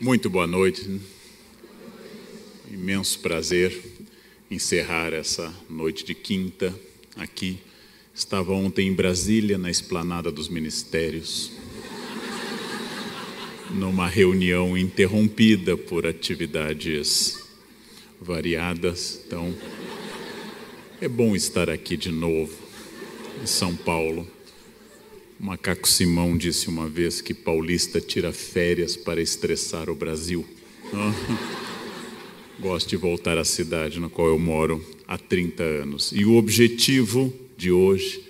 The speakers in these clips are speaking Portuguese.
Muito boa noite. Imenso prazer encerrar essa noite de quinta aqui. Estava ontem em Brasília, na Esplanada dos Ministérios, numa reunião interrompida por atividades variadas. Então, é bom estar aqui de novo, em São Paulo. O Macaco Simão disse uma vez que paulista tira férias para estressar o Brasil. Gosto de voltar à cidade na qual eu moro há 30 anos. E o objetivo de hoje,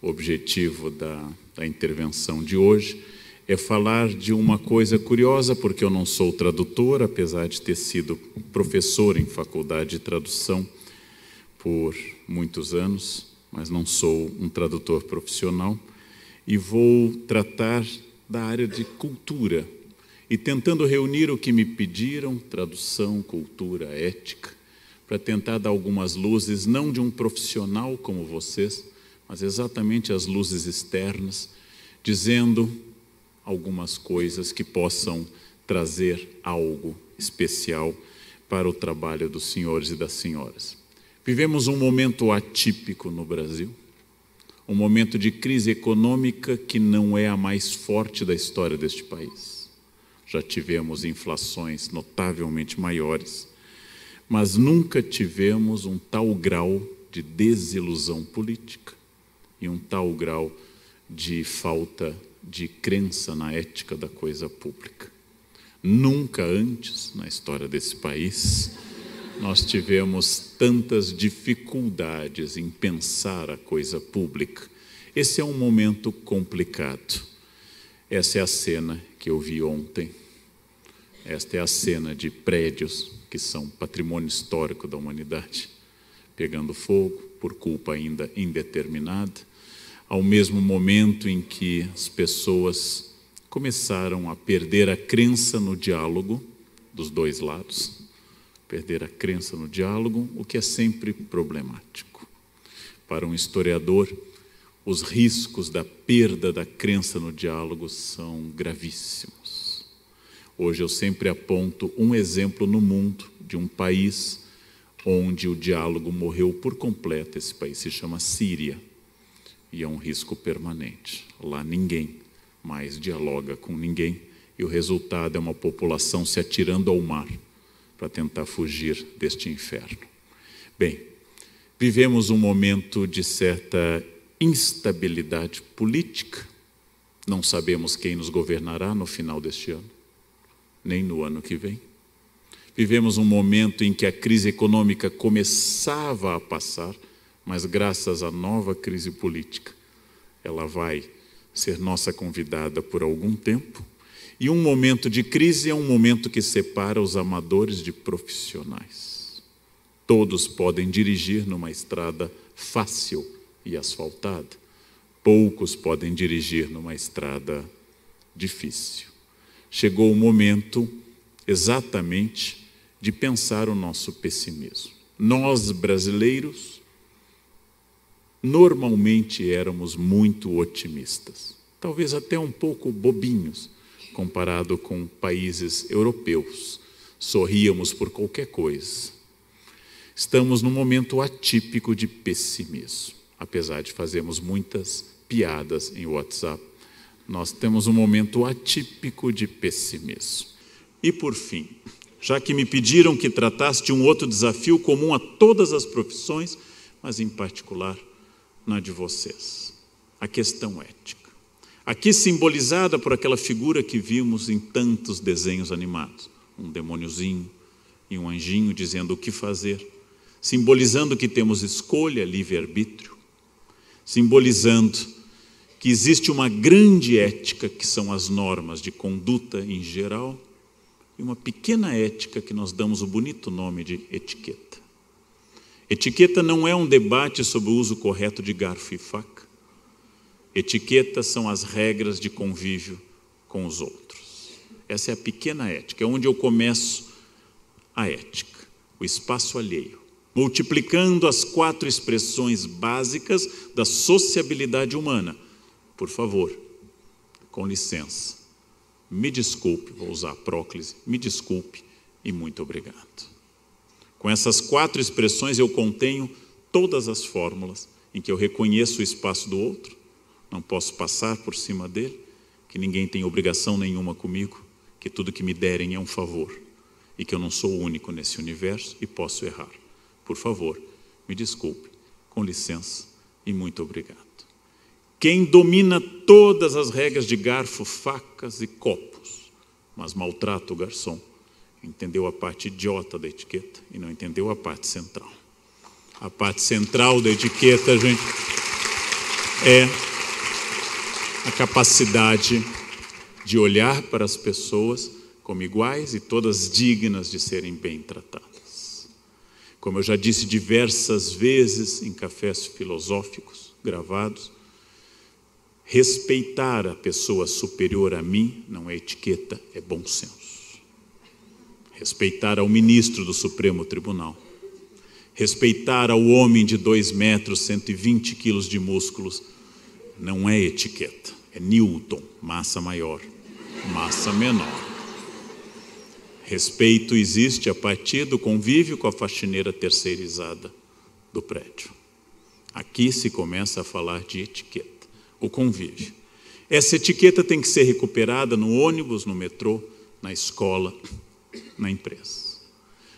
o objetivo da intervenção de hoje, é falar de uma coisa curiosa, porque eu não sou tradutor, apesar de ter sido professor em faculdade de tradução por muitos anos, mas não sou um tradutor profissional. E vou tratar da área de cultura, e tentando reunir o que me pediram, tradução, cultura, ética, para tentar dar algumas luzes, não de um profissional como vocês, mas exatamente as luzes externas, dizendo algumas coisas que possam trazer algo especial para o trabalho dos senhores e das senhoras. Vivemos um momento atípico no Brasil, um momento de crise econômica que não é a mais forte da história deste país. Já tivemos inflações notavelmente maiores, mas nunca tivemos um tal grau de desilusão política e um tal grau de falta de crença na ética da coisa pública. Nunca antes, na história desse país, nós tivemos tantas dificuldades em pensar a coisa pública. Esse é um momento complicado. Essa é a cena que eu vi ontem. Esta é a cena de prédios que são patrimônio histórico da humanidade, pegando fogo por culpa ainda indeterminada, ao mesmo momento em que as pessoas começaram a perder a crença no diálogo dos dois lados, perder a crença no diálogo, o que é sempre problemático. Para um historiador, os riscos da perda da crença no diálogo são gravíssimos. Hoje eu sempre aponto um exemplo no mundo de um país onde o diálogo morreu por completo. Esse país se chama Síria e é um risco permanente. Lá ninguém mais dialoga com ninguém e o resultado é uma população se atirando ao mar para tentar fugir deste inferno. Bem, vivemos um momento de certa instabilidade política. Não sabemos quem nos governará no final deste ano, nem no ano que vem. Vivemos um momento em que a crise econômica começava a passar, mas graças à nova crise política, ela vai ser nossa convidada por algum tempo. E um momento de crise é um momento que separa os amadores de profissionais. Todos podem dirigir numa estrada fácil e asfaltada. Poucos podem dirigir numa estrada difícil. Chegou o momento exatamente de pensar o nosso pessimismo. Nós, brasileiros, normalmente éramos muito otimistas, talvez até um pouco bobinhos, comparado com países europeus. Sorríamos por qualquer coisa. Estamos num momento atípico de pessimismo. Apesar de fazermos muitas piadas em WhatsApp, nós temos um momento atípico de pessimismo. E por fim, já que me pediram que tratasse de um outro desafio comum a todas as profissões, mas em particular na de vocês, a questão ética. Aqui simbolizada por aquela figura que vimos em tantos desenhos animados, um demôniozinho e um anjinho dizendo o que fazer, simbolizando que temos escolha, livre-arbítrio, simbolizando que existe uma grande ética, que são as normas de conduta em geral, e uma pequena ética que nós damos o bonito nome de etiqueta. Etiqueta não é um debate sobre o uso correto de garfo e faca. Etiqueta são as regras de convívio com os outros. Essa é a pequena ética, é onde eu começo a ética, o espaço alheio, multiplicando as 4 expressões básicas da sociabilidade humana. Por favor, com licença, me desculpe, vou usar a próclise, me desculpe e muito obrigado. Com essas 4 expressões eu contenho todas as fórmulas em que eu reconheço o espaço do outro, não posso passar por cima dele, que ninguém tem obrigação nenhuma comigo, que tudo que me derem é um favor e que eu não sou o único nesse universo e posso errar. Por favor, me desculpe, com licença e muito obrigado. Quem domina todas as regras de garfo, facas e copos, mas maltrata o garçom, entendeu a parte idiota da etiqueta e não entendeu a parte central. A parte central da etiqueta, gente, é a capacidade de olhar para as pessoas como iguais e todas dignas de serem bem tratadas. Como eu já disse diversas vezes em cafés filosóficos gravados, respeitar a pessoa superior a mim não é etiqueta, é bom senso. Respeitar ao ministro do Supremo Tribunal, respeitar ao homem de 2 metros, 120 quilos de músculos, não é etiqueta, é Newton, massa maior, massa menor. Respeito existe a partir do convívio com a faxineira terceirizada do prédio. Aqui se começa a falar de etiqueta, o convívio. Essa etiqueta tem que ser recuperada no ônibus, no metrô, na escola, na empresa.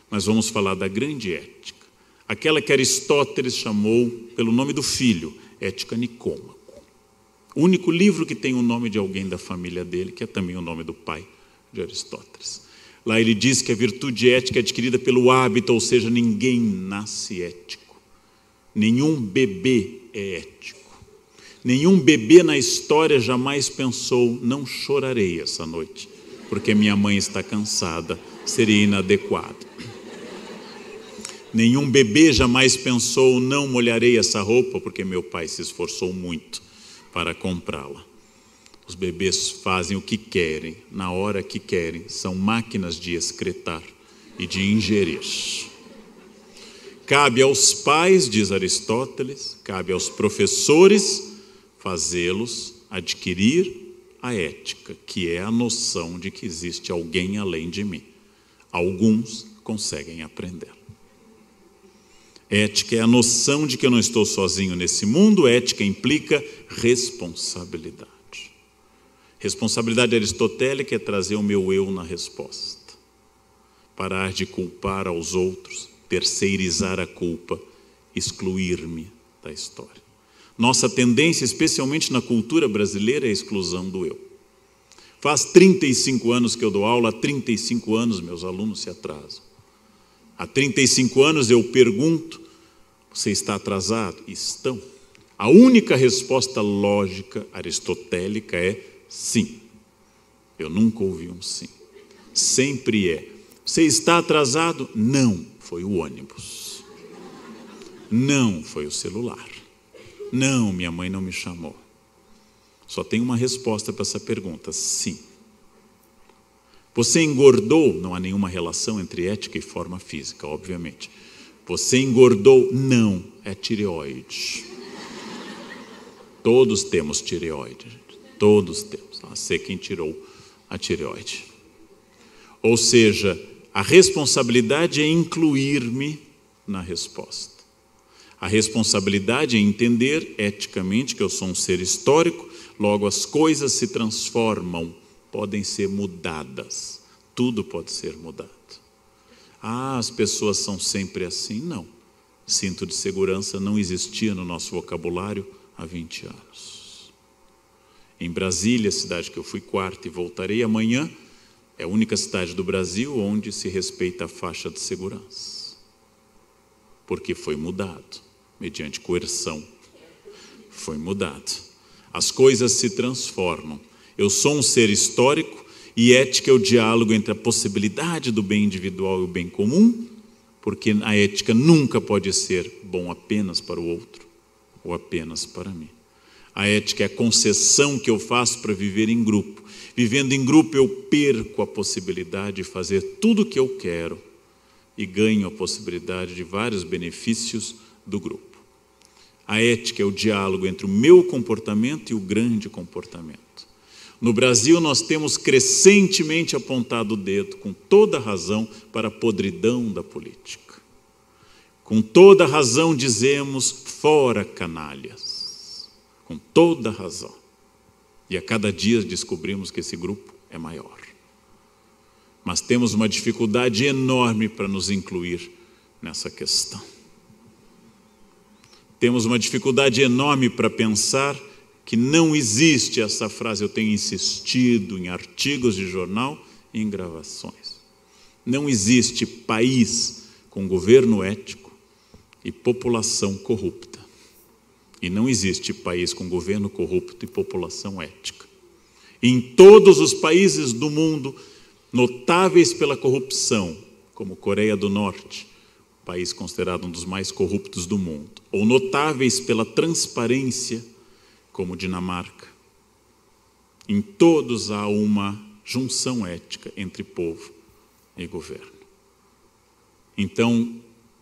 Mas vamos falar da grande ética, aquela que Aristóteles chamou pelo nome do filho, Ética Nicômaco. O único livro que tem o nome de alguém da família dele, que é também o nome do pai de Aristóteles. Lá ele diz que a virtude ética é adquirida pelo hábito, ou seja, ninguém nasce ético. Nenhum bebê é ético. Nenhum bebê na história jamais pensou, não chorarei essa noite, porque minha mãe está cansada, seria inadequado. Nenhum bebê jamais pensou, não molharei essa roupa, porque meu pai se esforçou muito para comprá-la. Os bebês fazem o que querem, na hora que querem, são máquinas de excretar e de ingerir. Cabe aos pais, diz Aristóteles, cabe aos professores fazê-los adquirir a ética, que é a noção de que existe alguém além de mim. Alguns conseguem aprender. Ética é a noção de que eu não estou sozinho nesse mundo. Ética implica responsabilidade. Responsabilidade aristotélica é trazer o meu eu na resposta. Parar de culpar aos outros, terceirizar a culpa, excluir-me da história. Nossa tendência, especialmente na cultura brasileira, é a exclusão do eu. Faz 35 anos que eu dou aula, há 35 anos meus alunos se atrasam. Há 35 anos eu pergunto, você está atrasado? Estão. A única resposta lógica aristotélica é sim. Eu nunca ouvi um sim. Sempre é. Você está atrasado? Não, foi o ônibus. Não, foi o celular. Não, minha mãe não me chamou. Só tem uma resposta para essa pergunta, sim. Você engordou? Não há nenhuma relação entre ética e forma física, obviamente. Você engordou? Não, é tireoide. Todos temos tireoide, gente. Todos temos, a ser quem tirou a tireoide. Ou seja, a responsabilidade é incluir-me na resposta. A responsabilidade é entender eticamente que eu sou um ser histórico, logo as coisas se transformam, podem ser mudadas, tudo pode ser mudado. As pessoas são sempre assim? Não. Cinto de segurança não existia no nosso vocabulário há 20 anos. Em Brasília, cidade que eu fui quarta e voltarei amanhã, é a única cidade do Brasil onde se respeita a faixa de segurança. Porque foi mudado, mediante coerção. Foi mudado. As coisas se transformam. Eu sou um ser histórico e ética é o diálogo entre a possibilidade do bem individual e o bem comum, porque a ética nunca pode ser bom apenas para o outro ou apenas para mim. A ética é a concessão que eu faço para viver em grupo. Vivendo em grupo eu perco a possibilidade de fazer tudo o que eu quero e ganho a possibilidade de vários benefícios do grupo. A ética é o diálogo entre o meu comportamento e o grande comportamento. No Brasil, nós temos crescentemente apontado o dedo, com toda razão, para a podridão da política. Com toda razão dizemos, fora canalhas. Com toda razão. E a cada dia descobrimos que esse grupo é maior. Mas temos uma dificuldade enorme para nos incluir nessa questão. Temos uma dificuldade enorme para pensar que não existe essa frase, eu tenho insistido em artigos de jornal e em gravações. Não existe país com governo ético e população corrupta. E não existe país com governo corrupto e população ética. Em todos os países do mundo, notáveis pela corrupção, como Coreia do Norte, país considerado um dos mais corruptos do mundo, ou notáveis pela transparência, como Dinamarca, em todos há uma junção ética entre povo e governo. Então,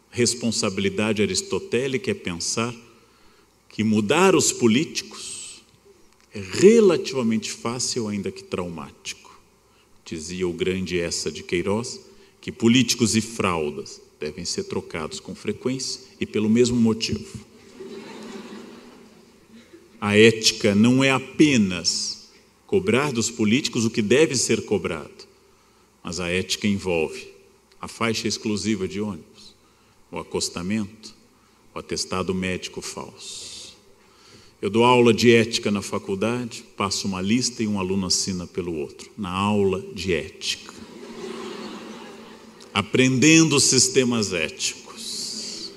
responsabilidade aristotélica é pensar que mudar os políticos é relativamente fácil, ainda que traumático. Dizia o grande Essa de Queiroz que políticos e fraldas devem ser trocados com frequência e pelo mesmo motivo. A ética não é apenas cobrar dos políticos o que deve ser cobrado, mas a ética envolve a faixa exclusiva de ônibus, o acostamento, o atestado médico falso. Eu dou aula de ética na faculdade, passo uma lista e um aluno assina pelo outro, na aula de ética. Aprendendo sistemas éticos.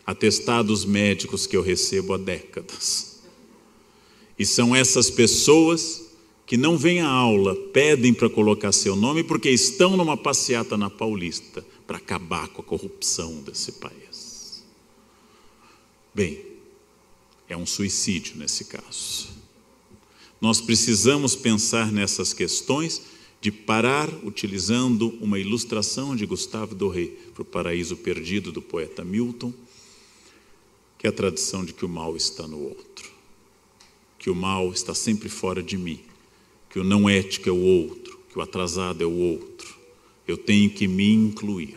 Atestados médicos que eu recebo há décadas. E são essas pessoas que não vêm à aula, pedem para colocar seu nome porque estão numa passeata na Paulista para acabar com a corrupção desse país. Bem, é um suicídio nesse caso. Nós precisamos pensar nessas questões de parar utilizando uma ilustração de Gustave Doré para o Paraíso Perdido do poeta Milton, que é a tradição de que o mal está no outro, que o mal está sempre fora de mim, que o não ético é o outro, que o atrasado é o outro. Eu tenho que me incluir.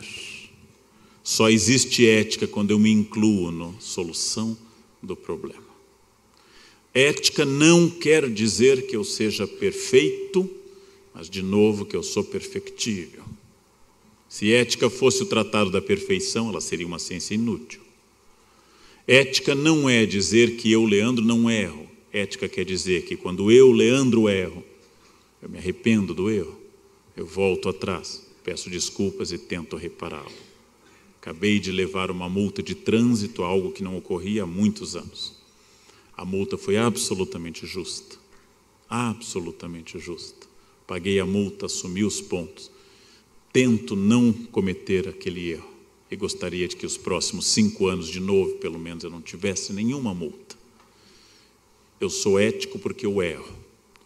Só existe ética quando eu me incluo na solução do problema. Ética não quer dizer que eu seja perfeito, mas de novo que eu sou perfectível. Se ética fosse o tratado da perfeição, ela seria uma ciência inútil. Ética não é dizer que eu, Leandro, não erro. Ética quer dizer que quando eu, Leandro, erro, eu me arrependo do erro, eu volto atrás, peço desculpas e tento repará-lo. Acabei de levar uma multa de trânsito, algo que não ocorria há muitos anos. A multa foi absolutamente justa. Absolutamente justa. Paguei a multa, assumi os pontos. Tento não cometer aquele erro. E gostaria de que os próximos 5 anos, de novo, pelo menos, eu não tivesse nenhuma multa. Eu sou ético porque eu erro.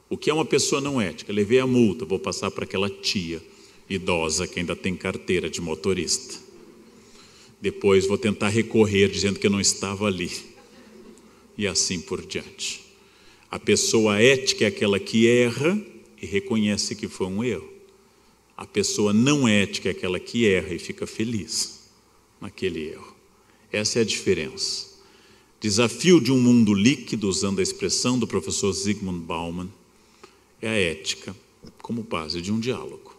O que é uma pessoa não ética? Levei a multa, vou passar para aquela tia idosa que ainda tem carteira de motorista. Depois vou tentar recorrer dizendo que eu não estava ali. E assim por diante. A pessoa ética é aquela que erra e reconhece que foi um erro. A pessoa não ética é aquela que erra e fica feliz naquele erro. Essa é a diferença. Desafio de um mundo líquido, usando a expressão do professor Zygmunt Bauman, é a ética como base de um diálogo.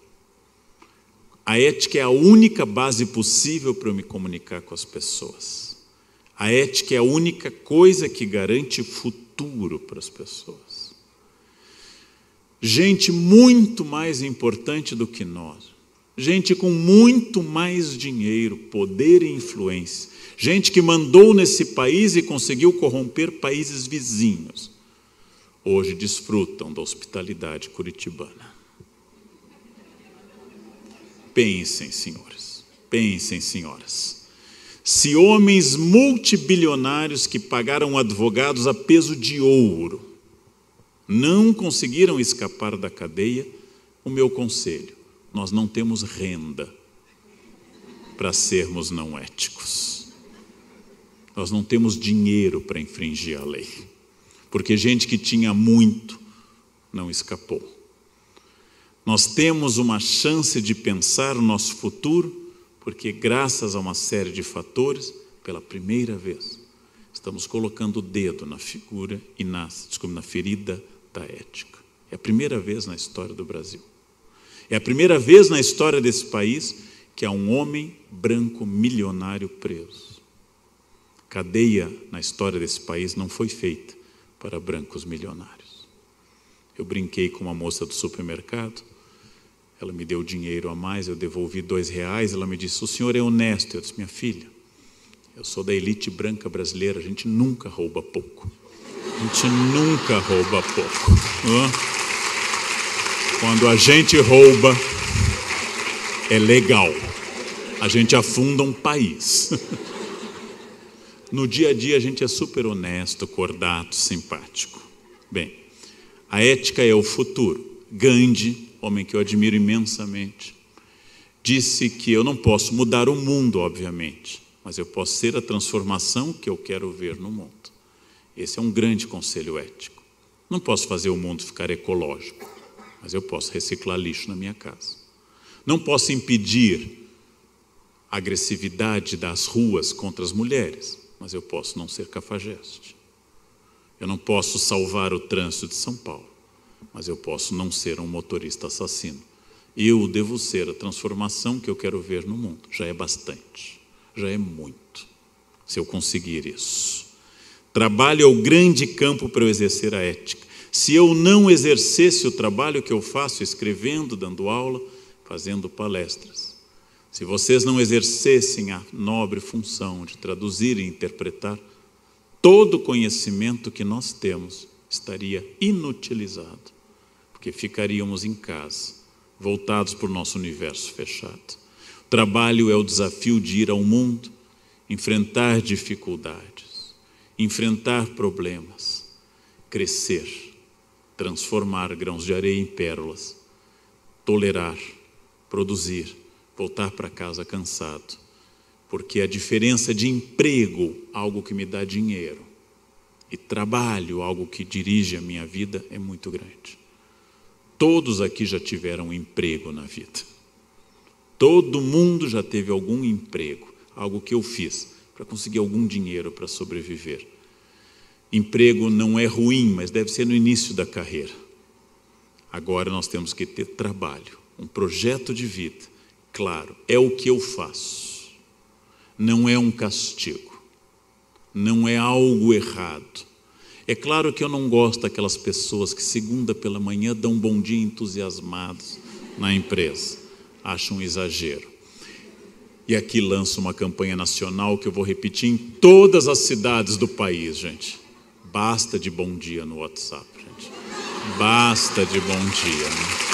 A ética é a única base possível para eu me comunicar com as pessoas. A ética é a única coisa que garante futuro para as pessoas. Gente muito mais importante do que nós. Gente com muito mais dinheiro, poder e influência. Gente que mandou nesse país e conseguiu corromper países vizinhos. Hoje desfrutam da hospitalidade curitibana. Pensem, senhores. Pensem, senhoras. Se homens multibilionários que pagaram advogados a peso de ouro não conseguiram escapar da cadeia, o meu conselho: nós não temos renda para sermos não éticos. Nós não temos dinheiro para infringir a lei. Porque gente que tinha muito não escapou. Nós temos uma chance de pensar o nosso futuro, porque graças a uma série de fatores, pela primeira vez, estamos colocando o dedo na figura e na ferida da ética. É a primeira vez na história do Brasil. É a primeira vez na história desse país que há um homem branco milionário preso. Cadeia na história desse país não foi feita para brancos milionários. Eu brinquei com uma moça do supermercado, ela me deu dinheiro a mais, eu devolvi R$2, ela me disse, o senhor é honesto. Eu disse, minha filha, eu sou da elite branca brasileira, a gente nunca rouba pouco. A gente nunca rouba pouco. Quando a gente rouba, é legal. A gente afunda um país. No dia a dia a gente é super honesto, cordato, simpático. Bem, a ética é o futuro. Gandhi, homem que eu admiro imensamente, disse que eu não posso mudar o mundo, obviamente, mas eu posso ser a transformação que eu quero ver no mundo. Esse é um grande conselho ético. Não posso fazer o mundo ficar ecológico, mas eu posso reciclar lixo na minha casa. Não posso impedir a agressividade das ruas contra as mulheres, mas eu posso não ser cafajeste. Eu não posso salvar o trânsito de São Paulo, mas eu posso não ser um motorista assassino. Eu devo ser a transformação que eu quero ver no mundo. Já é bastante, já é muito, se eu conseguir isso. Trabalho é o grande campo para eu exercer a ética. Se eu não exercesse o trabalho que eu faço, escrevendo, dando aula, fazendo palestras, se vocês não exercessem a nobre função de traduzir e interpretar, todo o conhecimento que nós temos estaria inutilizado, porque ficaríamos em casa, voltados para o nosso universo fechado. O trabalho é o desafio de ir ao mundo, enfrentar dificuldades, enfrentar problemas, crescer, transformar grãos de areia em pérolas, tolerar, produzir, voltar para casa cansado, porque a diferença de emprego, algo que me dá dinheiro, e trabalho, algo que dirige a minha vida, é muito grande. Todos aqui já tiveram emprego na vida. Todo mundo já teve algum emprego, algo que eu fiz para conseguir algum dinheiro para sobreviver. Emprego não é ruim, mas deve ser no início da carreira. Agora nós temos que ter trabalho, um projeto de vida. Claro, é o que eu faço. Não é um castigo. Não é algo errado. É claro que eu não gosto daquelas pessoas que segunda pela manhã dão um bom dia entusiasmados na empresa. Acho um exagero. E aqui lanço uma campanha nacional que eu vou repetir em todas as cidades do país, gente. Basta de bom dia no WhatsApp, gente. Basta de bom dia, né?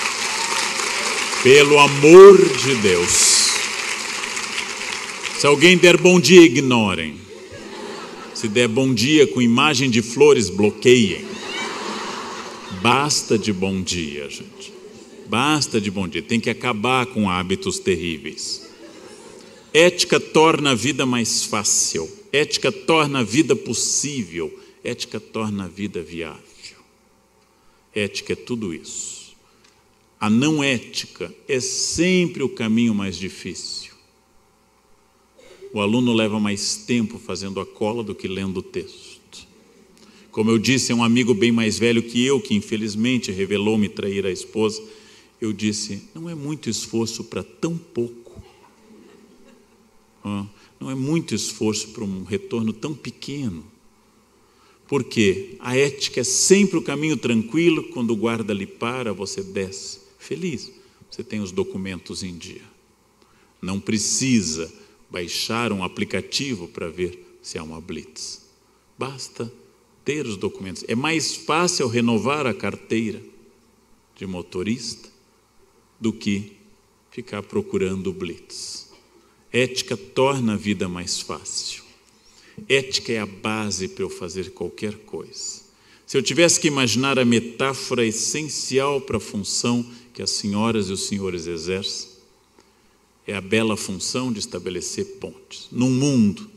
Pelo amor de Deus. Se alguém der bom dia, ignorem. Se der bom dia com imagem de flores, bloqueiem. Basta de bom dia, gente. Basta de bom dia. Tem que acabar com hábitos terríveis. Ética torna a vida mais fácil. Ética torna a vida possível. Ética torna a vida viável. Ética é tudo isso. A não ética é sempre o caminho mais difícil. O aluno leva mais tempo fazendo a cola do que lendo o texto. Como eu disse a um amigo bem mais velho que eu, que infelizmente revelou-me trair a esposa, eu disse, não é muito esforço para tão pouco. Não é muito esforço para um retorno tão pequeno. Porque a ética é sempre o caminho tranquilo, quando o guarda lhe para, você desce feliz. Você tem os documentos em dia. Não precisa baixar um aplicativo para ver se há uma blitz. Basta ter os documentos. É mais fácil renovar a carteira de motorista do que ficar procurando o blitz. Ética torna a vida mais fácil. Ética é a base para eu fazer qualquer coisa. Se eu tivesse que imaginar a metáfora essencial para a função que as senhoras e os senhores exercem, é a bela função de estabelecer pontes. Num mundo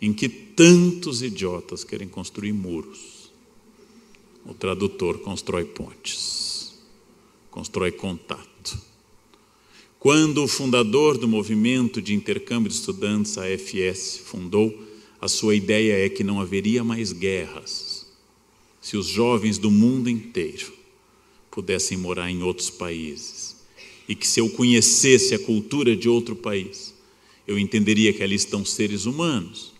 em que tantos idiotas querem construir muros, O tradutor constrói pontes, constrói contato. Quando o fundador do movimento de intercâmbio de estudantes, a AFS, fundou, a sua ideia é que não haveria mais guerras se os jovens do mundo inteiro pudessem morar em outros países, e que se eu conhecesse a cultura de outro país, eu entenderia que ali estão seres humanos,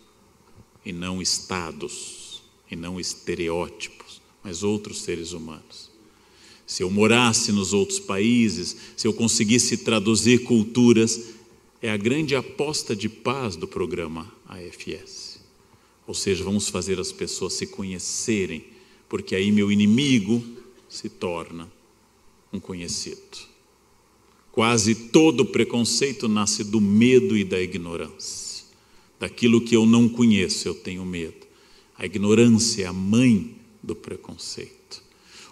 e não estados, e não estereótipos, mas outros seres humanos. Se eu morasse nos outros países, se eu conseguisse traduzir culturas, é a grande aposta de paz do programa AFS. Ou seja, vamos fazer as pessoas se conhecerem, porque aí meu inimigo se torna um conhecido. Quase todo preconceito nasce do medo e da ignorância. Daquilo que eu não conheço, eu tenho medo. A ignorância é a mãe do preconceito.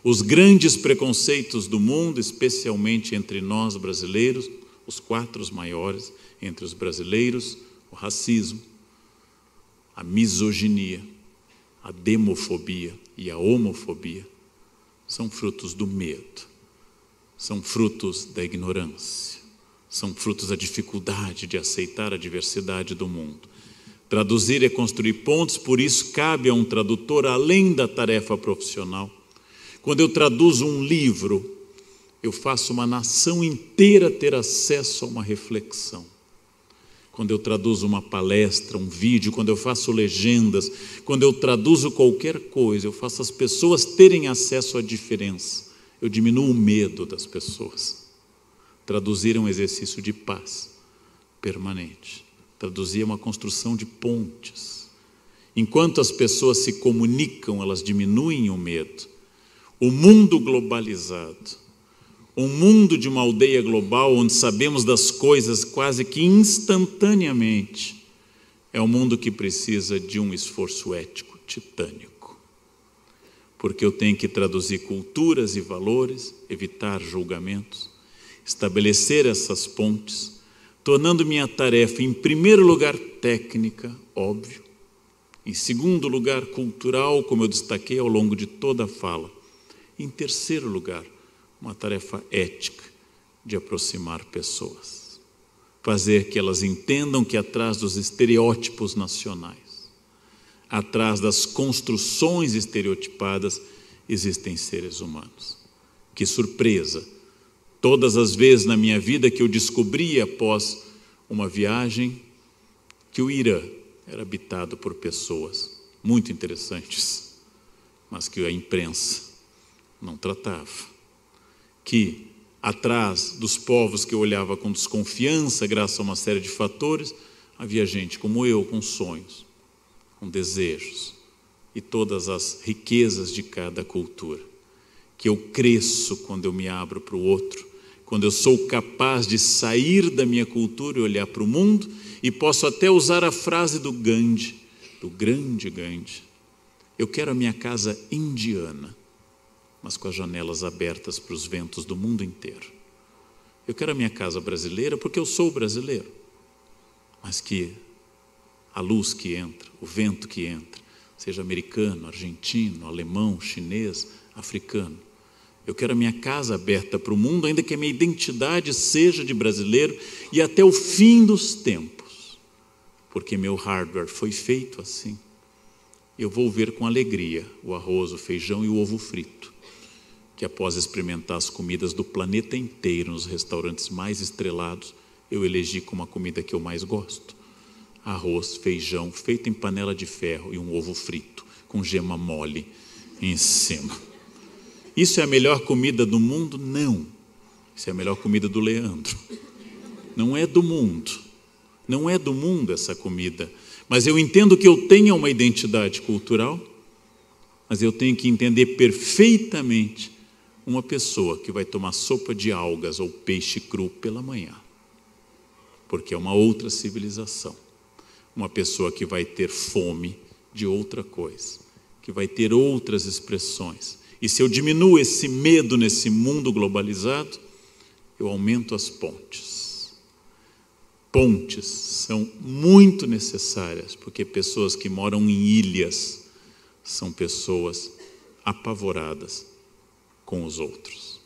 Os grandes preconceitos do mundo, especialmente entre nós brasileiros, os 4 maiores entre os brasileiros: o racismo, a misoginia, a demofobia e a homofobia, são frutos do medo, são frutos da ignorância, são frutos da dificuldade de aceitar a diversidade do mundo. Traduzir é construir pontes, por isso cabe a um tradutor, além da tarefa profissional. Quando eu traduzo um livro, eu faço uma nação inteira ter acesso a uma reflexão. Quando eu traduzo uma palestra, um vídeo, quando eu faço legendas, quando eu traduzo qualquer coisa, eu faço as pessoas terem acesso à diferença. Eu diminuo o medo das pessoas. Traduzir é um exercício de paz permanente. Traduzir é uma construção de pontes. Enquanto as pessoas se comunicam, elas diminuem o medo. O mundo globalizado, um mundo de uma aldeia global, onde sabemos das coisas quase que instantaneamente, é um mundo que precisa de um esforço ético titânico. Porque eu tenho que traduzir culturas e valores, evitar julgamentos, estabelecer essas pontes, tornando minha tarefa, em primeiro lugar, técnica, óbvio, em segundo lugar, cultural, como eu destaquei ao longo de toda a fala, em terceiro lugar, uma tarefa ética de aproximar pessoas, fazer que elas entendam que atrás dos estereótipos nacionais, atrás das construções estereotipadas, existem seres humanos. Que surpresa! Todas as vezes na minha vida que eu descobri após uma viagem que o Irã era habitado por pessoas muito interessantes, mas que a imprensa não tratava. Que atrás dos povos que eu olhava com desconfiança, graças a uma série de fatores, havia gente como eu, com sonhos, com desejos e todas as riquezas de cada cultura. Que eu cresço quando eu me abro para o outro, quando eu sou capaz de sair da minha cultura e olhar para o mundo, e posso até usar a frase do Gandhi, do grande Gandhi: eu quero a minha casa indiana, mas com as janelas abertas para os ventos do mundo inteiro. Eu quero a minha casa brasileira porque eu sou brasileiro, mas que a luz que entra, o vento que entra, seja americano, argentino, alemão, chinês, africano. Eu quero a minha casa aberta para o mundo, ainda que a minha identidade seja de brasileiro, e até o fim dos tempos, porque meu hardware foi feito assim. Eu vou ver com alegria o arroz, o feijão e o ovo frito, que após experimentar as comidas do planeta inteiro nos restaurantes mais estrelados, eu elegi como a comida que eu mais gosto: arroz, feijão, feito em panela de ferro e um ovo frito, com gema mole em cima. Isso é a melhor comida do mundo? Não. Isso é a melhor comida do Leandro. Não é do mundo. Não é do mundo essa comida. Mas eu entendo que eu tenha uma identidade cultural, mas eu tenho que entender perfeitamente uma pessoa que vai tomar sopa de algas ou peixe cru pela manhã, porque é uma outra civilização. Uma pessoa que vai ter fome de outra coisa, que vai ter outras expressões. E se eu diminuo esse medo nesse mundo globalizado, eu aumento as pontes. Pontes são muito necessárias, porque pessoas que moram em ilhas são pessoas apavoradas com os outros.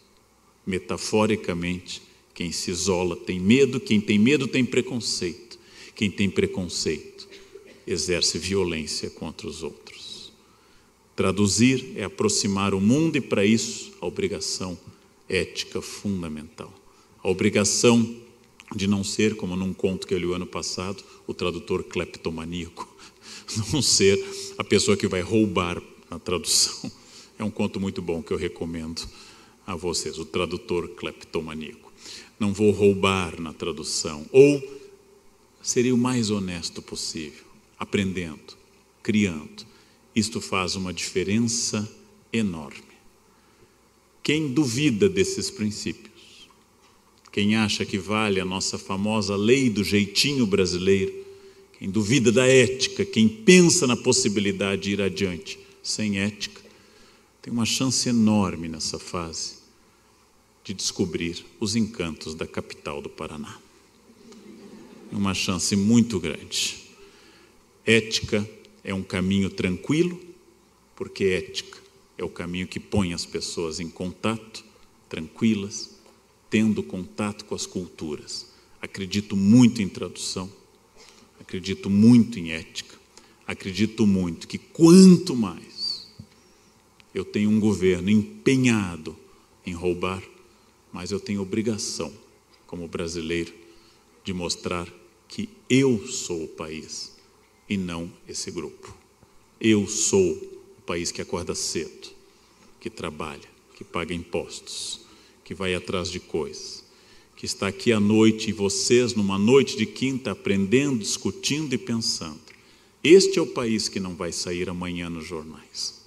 Metaforicamente, quem se isola tem medo, quem tem medo tem preconceito. Quem tem preconceito exerce violência contra os outros. Traduzir é aproximar o mundo e, para isso, a obrigação ética fundamental. A obrigação de não ser, como num conto que eu li o ano passado, o tradutor cleptomaníaco. Não ser a pessoa que vai roubar na tradução. É um conto muito bom que eu recomendo a vocês, o tradutor cleptomaníaco. Não vou roubar na tradução, ou seria o mais honesto possível, aprendendo, criando. Isto faz uma diferença enorme. Quem duvida desses princípios, quem acha que vale a nossa famosa lei do jeitinho brasileiro, quem duvida da ética, quem pensa na possibilidade de ir adiante sem ética, tem uma chance enorme nessa fase de descobrir os encantos da capital do Paraná. Uma chance muito grande. Ética é um caminho tranquilo, porque ética é o caminho que põe as pessoas em contato, tranquilas, tendo contato com as culturas. Acredito muito em tradução, acredito muito em ética, acredito muito que quanto mais eu tenho um governo empenhado em roubar, mas eu tenho obrigação, como brasileiro, de mostrar que eu sou o país e não esse grupo. Eu sou o país que acorda cedo, que trabalha, que paga impostos, que vai atrás de coisas, que está aqui à noite e vocês, numa noite de quinta, aprendendo, discutindo e pensando. Este é o país que não vai sair amanhã nos jornais.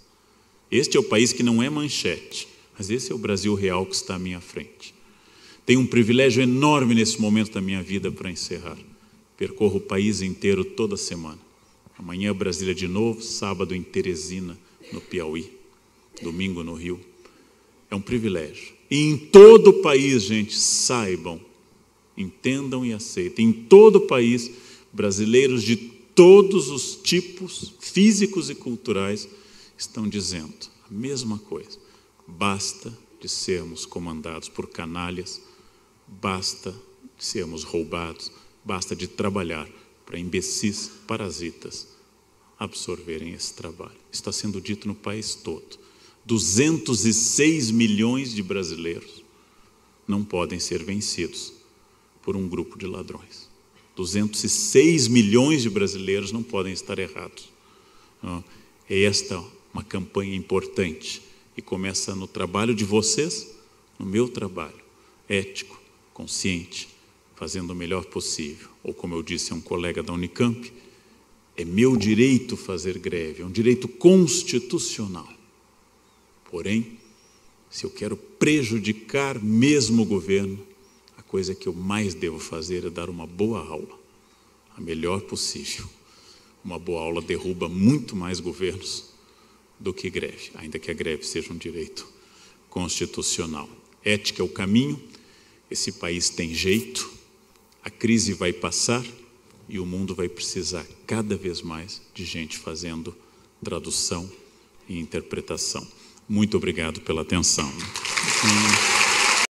Este é o país que não é manchete, mas esse é o Brasil real que está à minha frente. Tenho um privilégio enorme nesse momento da minha vida para encerrar. Percorro o país inteiro toda semana. Amanhã Brasília de novo, sábado em Teresina, no Piauí, domingo no Rio. É um privilégio. E em todo o país, gente, saibam, entendam e aceitem. Em todo o país, brasileiros de todos os tipos físicos e culturais estão dizendo a mesma coisa. Basta de sermos comandados por canalhas, basta de sermos roubados, basta de trabalhar para imbecis, parasitas absorverem esse trabalho. Está sendo dito no país todo. 206 milhões de brasileiros não podem ser vencidos por um grupo de ladrões. 206 milhões de brasileiros não podem estar errados. É esta uma campanha importante e começa no trabalho de vocês, no meu trabalho, ético, consciente, fazendo o melhor possível. Ou como eu disse a um colega da Unicamp, é meu direito fazer greve, é um direito constitucional. Porém, se eu quero prejudicar mesmo o governo, a coisa que eu mais devo fazer é dar uma boa aula, a melhor possível. Uma boa aula derruba muito mais governos do que greve, ainda que a greve seja um direito constitucional. Ética é o caminho, esse país tem jeito, a crise vai passar e o mundo vai precisar cada vez mais de gente fazendo tradução e interpretação. Muito obrigado pela atenção.